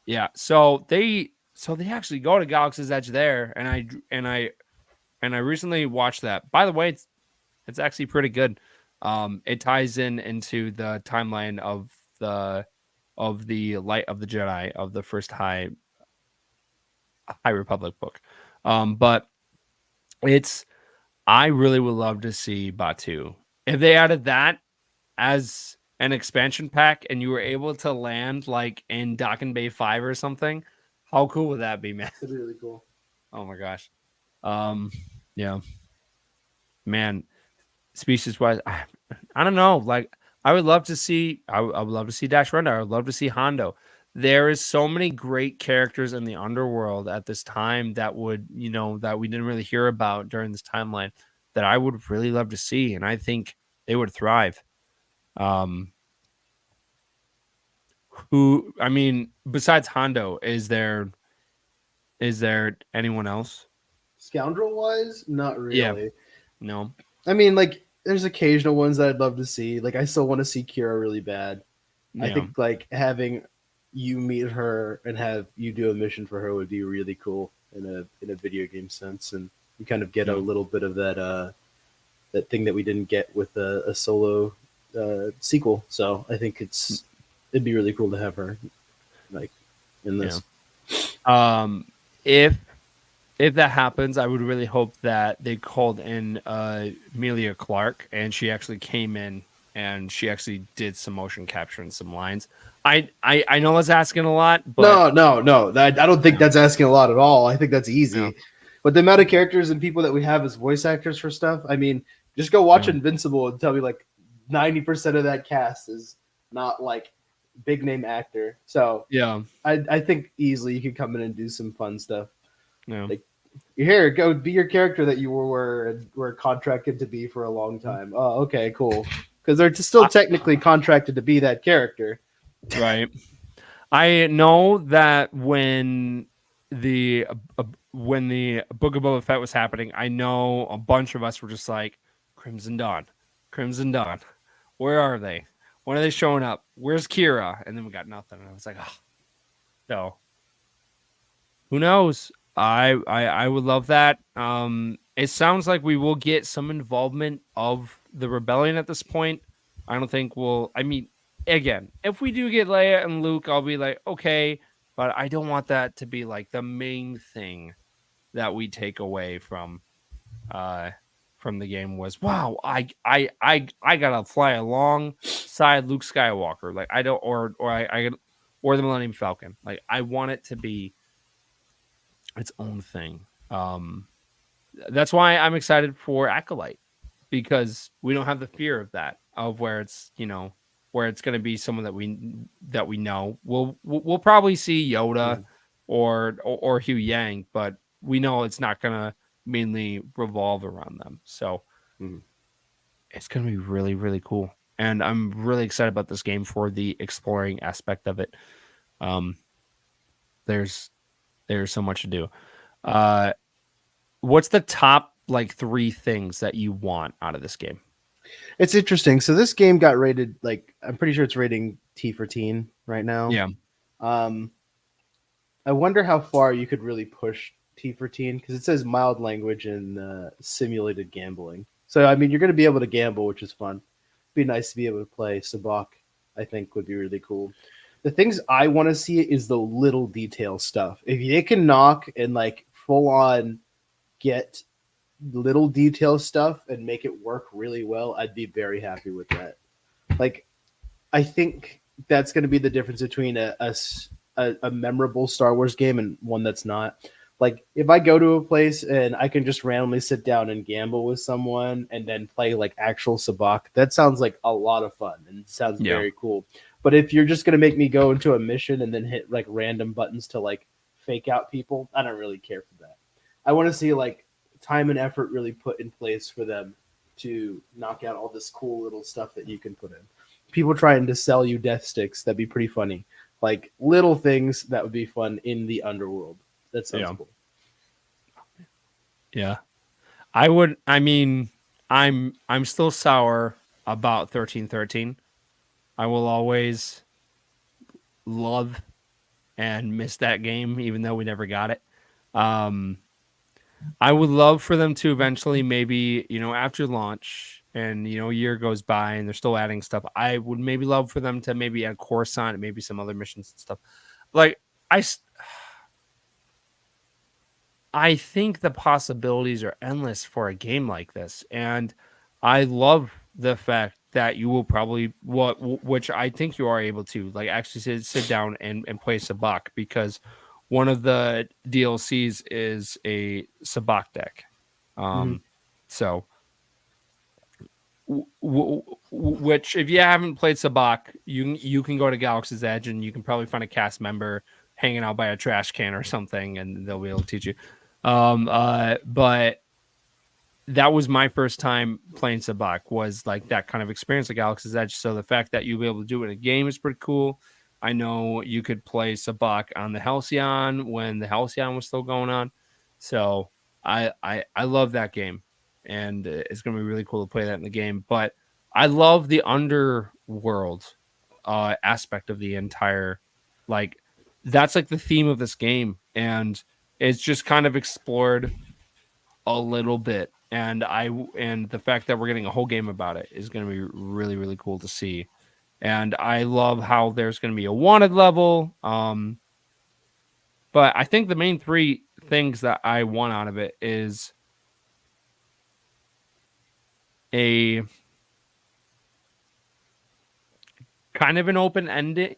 Yeah. So they actually go to Galaxy's Edge there, and I recently watched that. By the way, it's actually pretty good. It ties into the timeline of the Light of the Jedi of the first High Republic book. But I really would love to see Batu. If they added that as an expansion pack and you were able to land like in Docking Bay 5 or something, how cool would that be, man? That'd be really cool. Oh my gosh. Yeah. Man, species wise, I don't know. Like I would love to see I would love to see Dash Rendar. I would love to see Hondo. There is so many great characters in the underworld at this time that would, that we didn't really hear about during this timeline that I would really love to see, and I think they would thrive. Besides Hondo, is there anyone else? Scoundrel wise, not really. Yeah. No. I mean, like, there's occasional ones that I'd love to see. Like, I still want to see Kira really bad. I Yeah. think like having you meet her and have you do a mission for her would be really cool in a video game sense, and you kind of get a little bit of that that thing that we didn't get with a solo sequel. So I think it'd be really cool to have her like in this. If that happens, I would really hope that they called in Amelia Clark and she actually came in and she actually did some motion capture and some lines. I know that's asking a lot, but no. I don't think that's asking a lot at all. I think that's easy. Yeah. But the amount of characters and people that we have as voice actors for stuff, I mean, just go watch Invincible and tell me like 90% of that cast is not like big name actor. So yeah, I think easily you could come in and do some fun stuff. yeah. Like, here, go be your character that you were contracted to be for a long time. Oh, okay, cool. Because they're still technically contracted to be that character. Right. I know that when the Book of Boba Fett was happening, I know a bunch of us were just like, Crimson Dawn. Where are they? When are they showing up? Where's Kira? And then we got nothing. And I was like, oh, no. Who knows? I would love that. It sounds like we will get some involvement of the rebellion at this point. I don't think again, if we do get Leia and Luke, I'll be like, okay, but I don't want that to be like the main thing that we take away from the game was, wow, I gotta fly alongside Luke Skywalker. Like I don't or the Millennium Falcon. Like I want it to be its own thing. That's why I'm excited for Acolyte, because we don't have the fear of that, of where it's where it's going to be someone that we know. We'll probably see Yoda or Hugh Yang, but we know it's not going to mainly revolve around them. So it's going to be really, really cool, and I'm really excited about this game for the exploring aspect of it. There's so much to do. What's the top like 3 things that you want out of this game? It's interesting. So this game got rated, like, I'm pretty sure it's rating T for teen right now. Yeah. I wonder how far you could really push T for teen, because it says mild language and simulated gambling. So I mean, you're going to be able to gamble, which is fun. Be nice to be able to play Sabacc. I think would be really cool. The things I want to see is the little detail stuff. If they can knock and like full on get little detail stuff and make it work really well, I'd be very happy with that. Like, I think that's going to be the difference between a a memorable Star Wars game and one that's not. Like if I go to a place and I can just randomly sit down and gamble with someone and then play like actual sabacc, that sounds like a lot of fun and sounds Yeah. very cool. But if you're just gonna make me go into a mission and then hit like random buttons to like fake out people, I don't really care for that. I want to see like time and effort really put in place for them to knock out all this cool little stuff that you can put in. People trying to sell you death sticks, that'd be pretty funny. Like little things that would be fun in the underworld. That sounds cool. Yeah. I'm still sour about 1313. I will always love and miss that game, even though we never got it. I would love for them to eventually, maybe, after launch and, a year goes by and they're still adding stuff. I would maybe love for them to maybe add Coruscant and maybe some other missions and stuff. Like, I think the possibilities are endless for a game like this. And I love the fact that you will probably, which I think you are able to, like, actually sit down and play sabacc, because one of the DLCs is a sabacc deck. So, which if you haven't played sabacc, you can go to Galaxy's Edge and you can probably find a cast member hanging out by a trash can or something, and they'll be able to teach you. But that was my first time playing sabacc, was like that kind of experience at Galaxy's Edge. So the fact that you'll be able to do it in a game is pretty cool. I know you could play sabacc on the Halcyon when the Halcyon was still going on. So I love that game, and it's going to be really cool to play that in the game. But I love the underworld aspect of the entire, like, that's like the theme of this game, and it's just kind of explored a little bit. And the fact that we're getting a whole game about it is going to be really, really cool to see. And I love how there's going to be a wanted level. But I think the main three things that I want out of it is a kind of an open ending,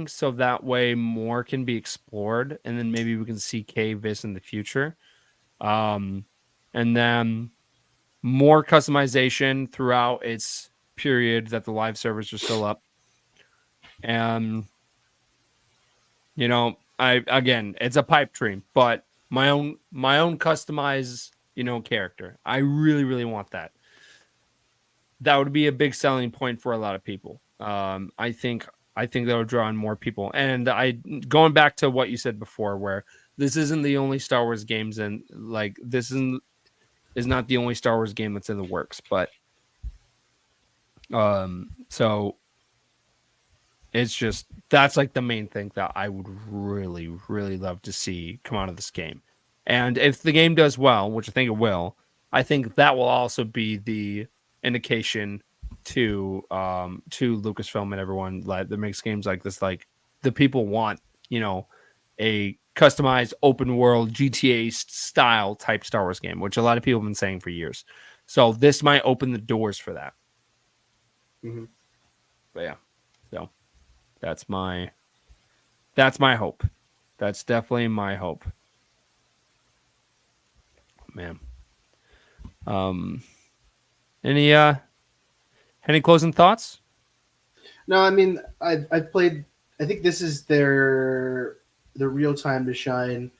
so that way more can be explored, and then maybe we can see Cave-Vis in the future. And then more customization throughout its period that the live servers are still up. And it's a pipe dream, but my own customized, character. I really, really want that. That would be a big selling point for a lot of people. I think that would draw in more people. And going back to what you said before, where this isn't the only Star Wars games, and like this is not the only Star Wars game that's in the works, but so it's just, that's like the main thing that I would really, really love to see come out of this game. And if the game does well, which I think it will, I think that will also be the indication to Lucasfilm and everyone that makes games like this. Like, the people want, a customized open world GTA style type Star Wars game, which a lot of people have been saying for years. So this might open the doors for that. But yeah, so that's my hope. That's definitely my hope, man. Any closing thoughts? No, I mean, I've played. I think this is the real time to shine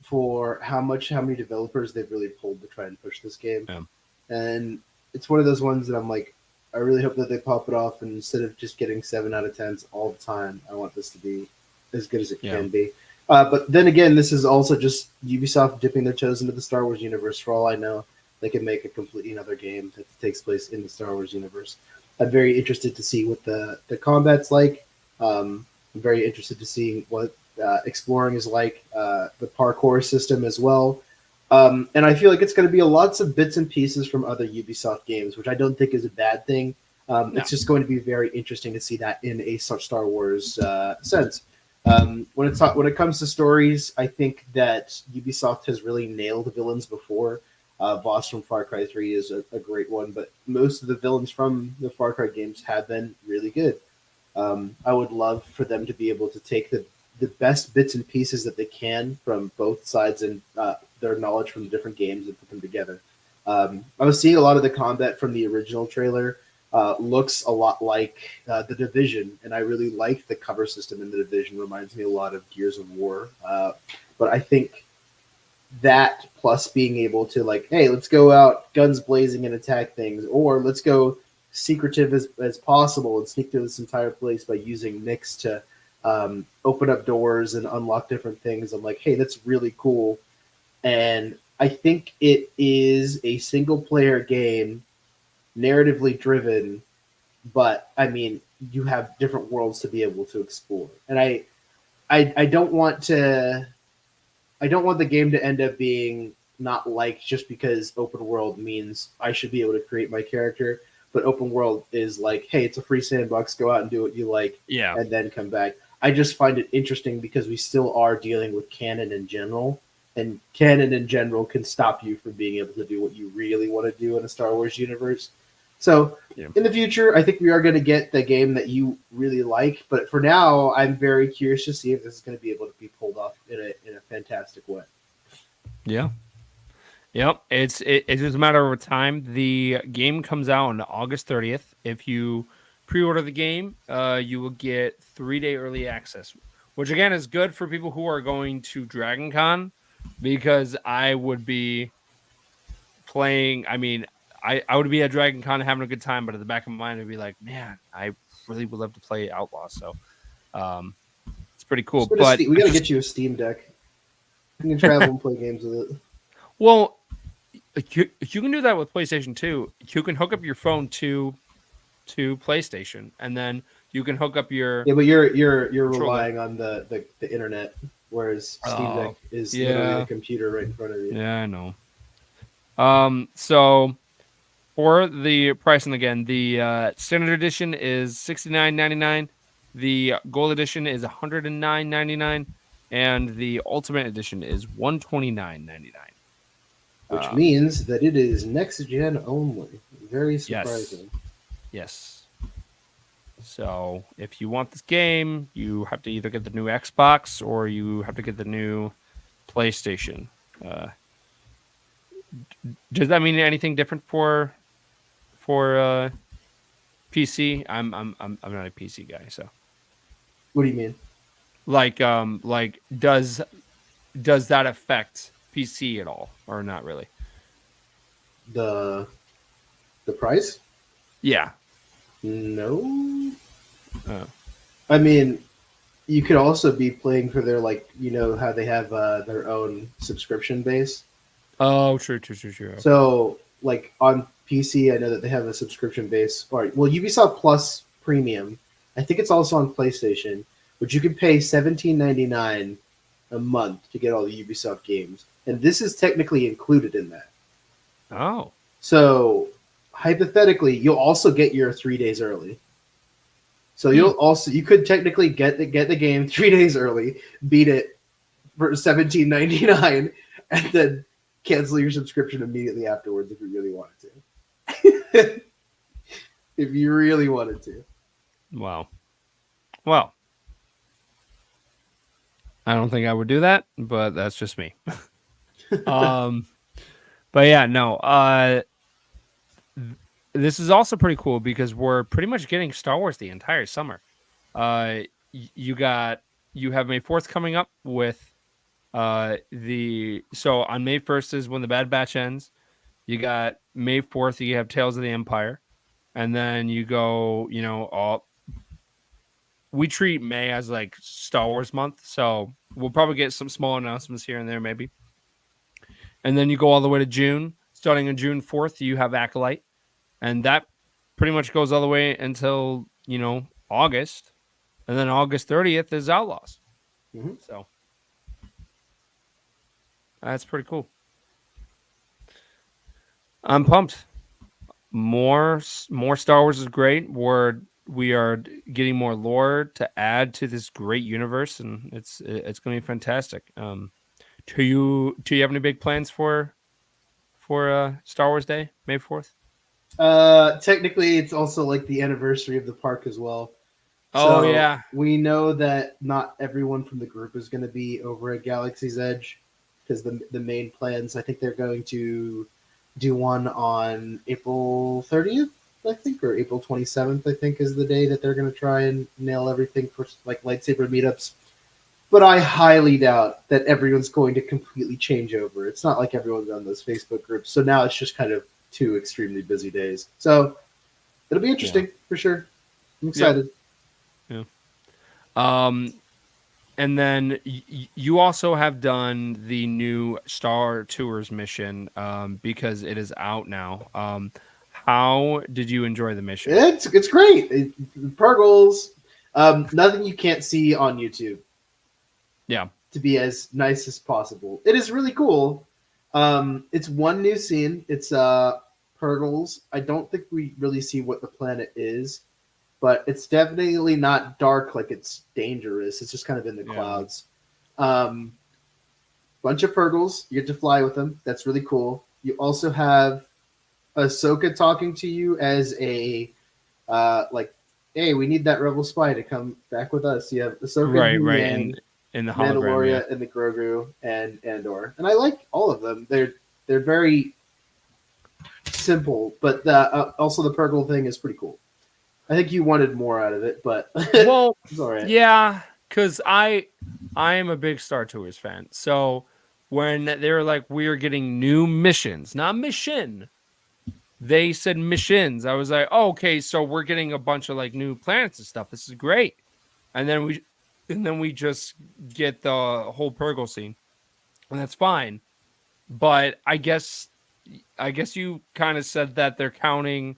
for how many developers they've really pulled to try and push this game. Yeah. And it's one of those ones that I'm like, I really hope that they pop it off, and instead of just getting 7 out of 10s all the time, I want this to be as good as it can be. But then again, this is also just Ubisoft dipping their toes into the Star Wars universe. For all I know, they can make a completely another game that takes place in the Star Wars universe. I'm very interested to see what the combat's like. I'm very interested to see what exploring is like, the parkour system as well. And I feel like it's going to be lots of bits and pieces from other Ubisoft games, which I don't think is a bad thing. It's just going to be very interesting to see that in a Star Wars sense. When it comes to stories, I think that Ubisoft has really nailed villains before. Boss from Far Cry 3 is a great one, but most of the villains from the Far Cry games have been really good. I would love for them to be able to take the best bits and pieces that they can from both sides and their knowledge from the different games and put them together. I was seeing a lot of the combat from the original trailer. Looks a lot like the Division, and I really like the cover system in the Division. Reminds me a lot of Gears of War. But I think that plus being able to like, hey, let's go out guns blazing and attack things, or let's go secretive as possible and sneak through this entire place by using Nix to open up doors and unlock different things. I'm like, hey, that's really cool. And I think it is a single player game, narratively driven, but I mean, you have different worlds to be able to explore. And I don't want to I don't want the game to end up being not liked just because open world means I should be able to create my character, but open world is like, hey, it's a free sandbox, go out and do what you like, Yeah. and then come back. I just find it interesting because we still are dealing with canon in general, and canon in general can stop you from being able to do what you really want to do in a Star Wars universe. So Yeah. in the future, I think we are going to get the game that you really like. But for now, I'm very curious to see if this is going to be able to be pulled off in a fantastic way. Yeah. Yep. It's just a matter of time. The game comes out on August 30th. If you pre-order the game, you will get 3-day early access, which again is good for people who are going to Dragon Con, because I would be playing. I mean, I would be at Dragon Con having a good time, but at the back of my mind, I'd be like, man, I really would love to play Outlaws. So, it's pretty cool. But We got to get you a Steam Deck. You can travel and play games with it. well, you can do that with PlayStation 2. You can hook up your phone to PlayStation, and then you can hook up your Yeah, but you're controller. relying on the internet, whereas Steam Deck is literally a computer right in front of you. Yeah, I know. So for the pricing again, the standard edition is $69.99, the gold edition is $109.99, and the ultimate edition is $129.99. Which means that it is next gen only. Very surprising. Yes. So if you want this game, you have to either get the new Xbox or you have to get the new PlayStation. Does that mean anything different for PC? I'm not a PC guy, so What do you mean? like does that affect PC at all or not really? The price? Yeah. No. Oh. I mean, you could also be playing for their how they have their own subscription base. Oh, true. So like on PC, I know that they have a subscription base. Or well, Ubisoft Plus Premium. I think it's also on PlayStation, which you can pay $17.99 a month to get all the Ubisoft games, and this is technically included in that. Oh. So hypothetically, you'll also get your 3 days early. So you could technically get the game 3 days early, beat it for $17.99, and then cancel your subscription immediately afterwards if you really wanted to. If you really wanted to. Wow. Well, I don't think I would do that, but that's just me. But yeah, no. This is also pretty cool because we're pretty much getting Star Wars the entire summer. You have May 4th coming up with so on May 1st is when the Bad Batch ends. You got May 4th, you have Tales of the Empire, and then you go, we treat May as like Star Wars month, so we'll probably get some small announcements here and there, maybe. And then you go all the way to June. Starting on June 4th, you have Acolyte, and that pretty much goes all the way until August, and then August 30th is Outlaws. Mm-hmm. So that's pretty cool. I'm pumped. More Star Wars is great. We are getting more lore to add to this great universe, and it's going to be fantastic. Do you have any big plans for Star Wars Day, May 4th? Technically, it's also like the anniversary of the park as well. Oh So yeah. we know that not everyone from the group is going to be over at Galaxy's Edge because the main plans, I think they're going to do one on April 30th, I think, or April 27th, I think, is the day that they're going to try and nail everything for like lightsaber meetups. But I highly doubt that everyone's going to completely change over. It's not like everyone's on those Facebook groups. So now it's just kind of two extremely busy days. So it'll be interesting for sure. I'm Yep. excited. Yeah. And then you also have done the new Star Tours mission because it is out now. How did you enjoy the mission? It's great. Purgles, nothing you can't see on YouTube. Yeah. To be as nice as possible. It is really cool. It's one new scene. It's Purgles. I don't think we really see what the planet is, but it's definitely not dark like it's dangerous. It's just kind of in the clouds. Bunch of Purgles. You get to fly with them. That's really cool. You also have Ahsoka talking to you as a like, hey, we need that rebel spy to come back with us. You have Ahsoka, Right. Yang, In the hologram, Mandalorian, yeah. and the Grogu, and Andor. And I like all of them. They're very simple, but also the Purgle thing is pretty cool. I think you wanted more out of it, but Well, it's all right. yeah, because I am a big Star Tours fan. So when they were like, we are getting new missions, not mission. They said missions. I was like, oh, okay, so we're getting a bunch of like new planets and stuff. This is great. And then we just get the whole Purgle scene, and that's fine. But I guess you kind of said that they're counting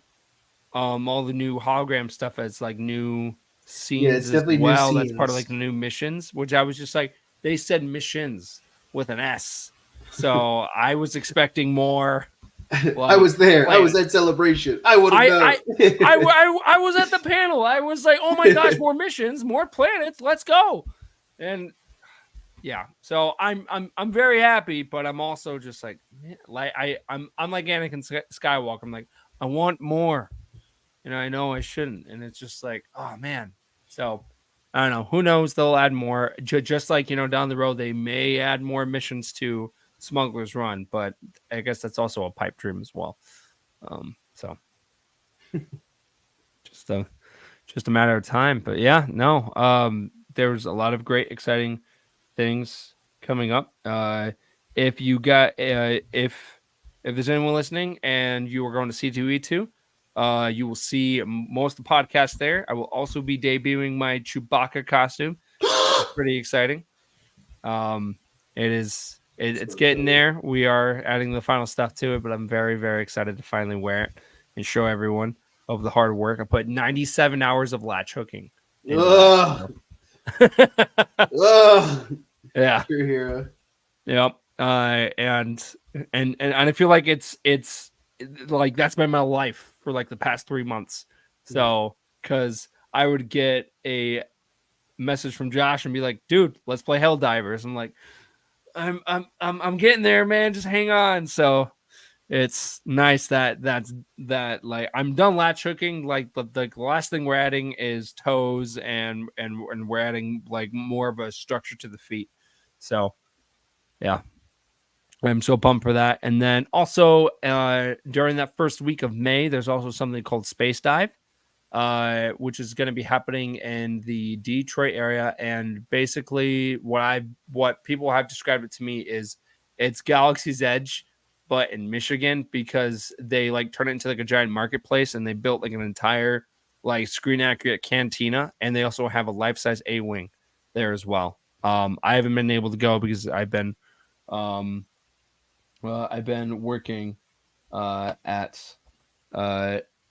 all the new hologram stuff as like new Yeah, scenes it's as definitely new well. That's part of like scenes. the new missions, which I was just like, they said missions with an S. So I was expecting more I like was there. I was planets. at Celebration. I would have known. I was at the panel. I was like, oh my gosh, more missions, more planets, let's go. And yeah, so I'm very happy, but I'm also just like, man, like I'm like Anakin Skywalker. I'm like, I want more. I know I shouldn't, and it's just like, oh man. So I don't know. Who knows? They'll add more. Just like down the road, they may add more missions to Smuggler's Run, but I guess that's also a pipe dream as well. So just a matter of time. But yeah, no. There's a lot of great, exciting things coming up. If you got if there's anyone listening and you are going to C2E2, you will see most of the podcast there. I will also be debuting my Chewbacca costume. It's pretty exciting. It's getting there. We are adding the final stuff to it, but I'm very, very excited to finally wear it and show everyone of the hard work. I put 97 hours of latch hooking into Ugh. that. Ugh. Yeah. True hero. Yep. And I feel like it's like that's been my life for like the past 3 months. So because I would get a message from Josh and be like, dude, let's play Helldivers. I'm like, I'm getting there, man. Just hang on. So it's nice that like I'm done latch hooking. Like the last thing we're adding is toes and we're adding like more of a structure to the feet. So yeah, I'm so pumped for that. And then also during that first week of May, there's also something called Space Dive, which is going to be happening in the Detroit area. And basically, what people have described it to me is it's Galaxy's Edge, but in Michigan, because they like turn it into like a giant marketplace, and they built like an entire like screen accurate cantina, and they also have a life size A-wing there as well. I haven't been able to go because um, I've been working at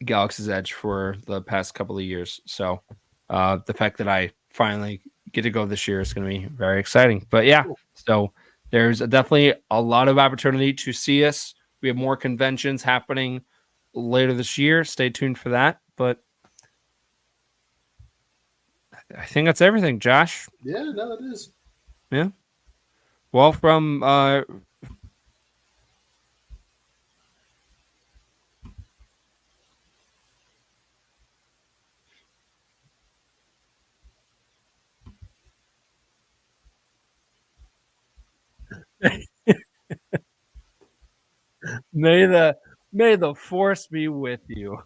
Galaxy's Edge for the past couple of years. So the fact that I finally get to go this year is going to be very exciting. But yeah, so there's definitely a lot of opportunity to see us. We have more conventions happening later this year. Stay tuned for that. But I think that's everything, Josh. Yeah, no, it is. Yeah. Well, from May the force be with you.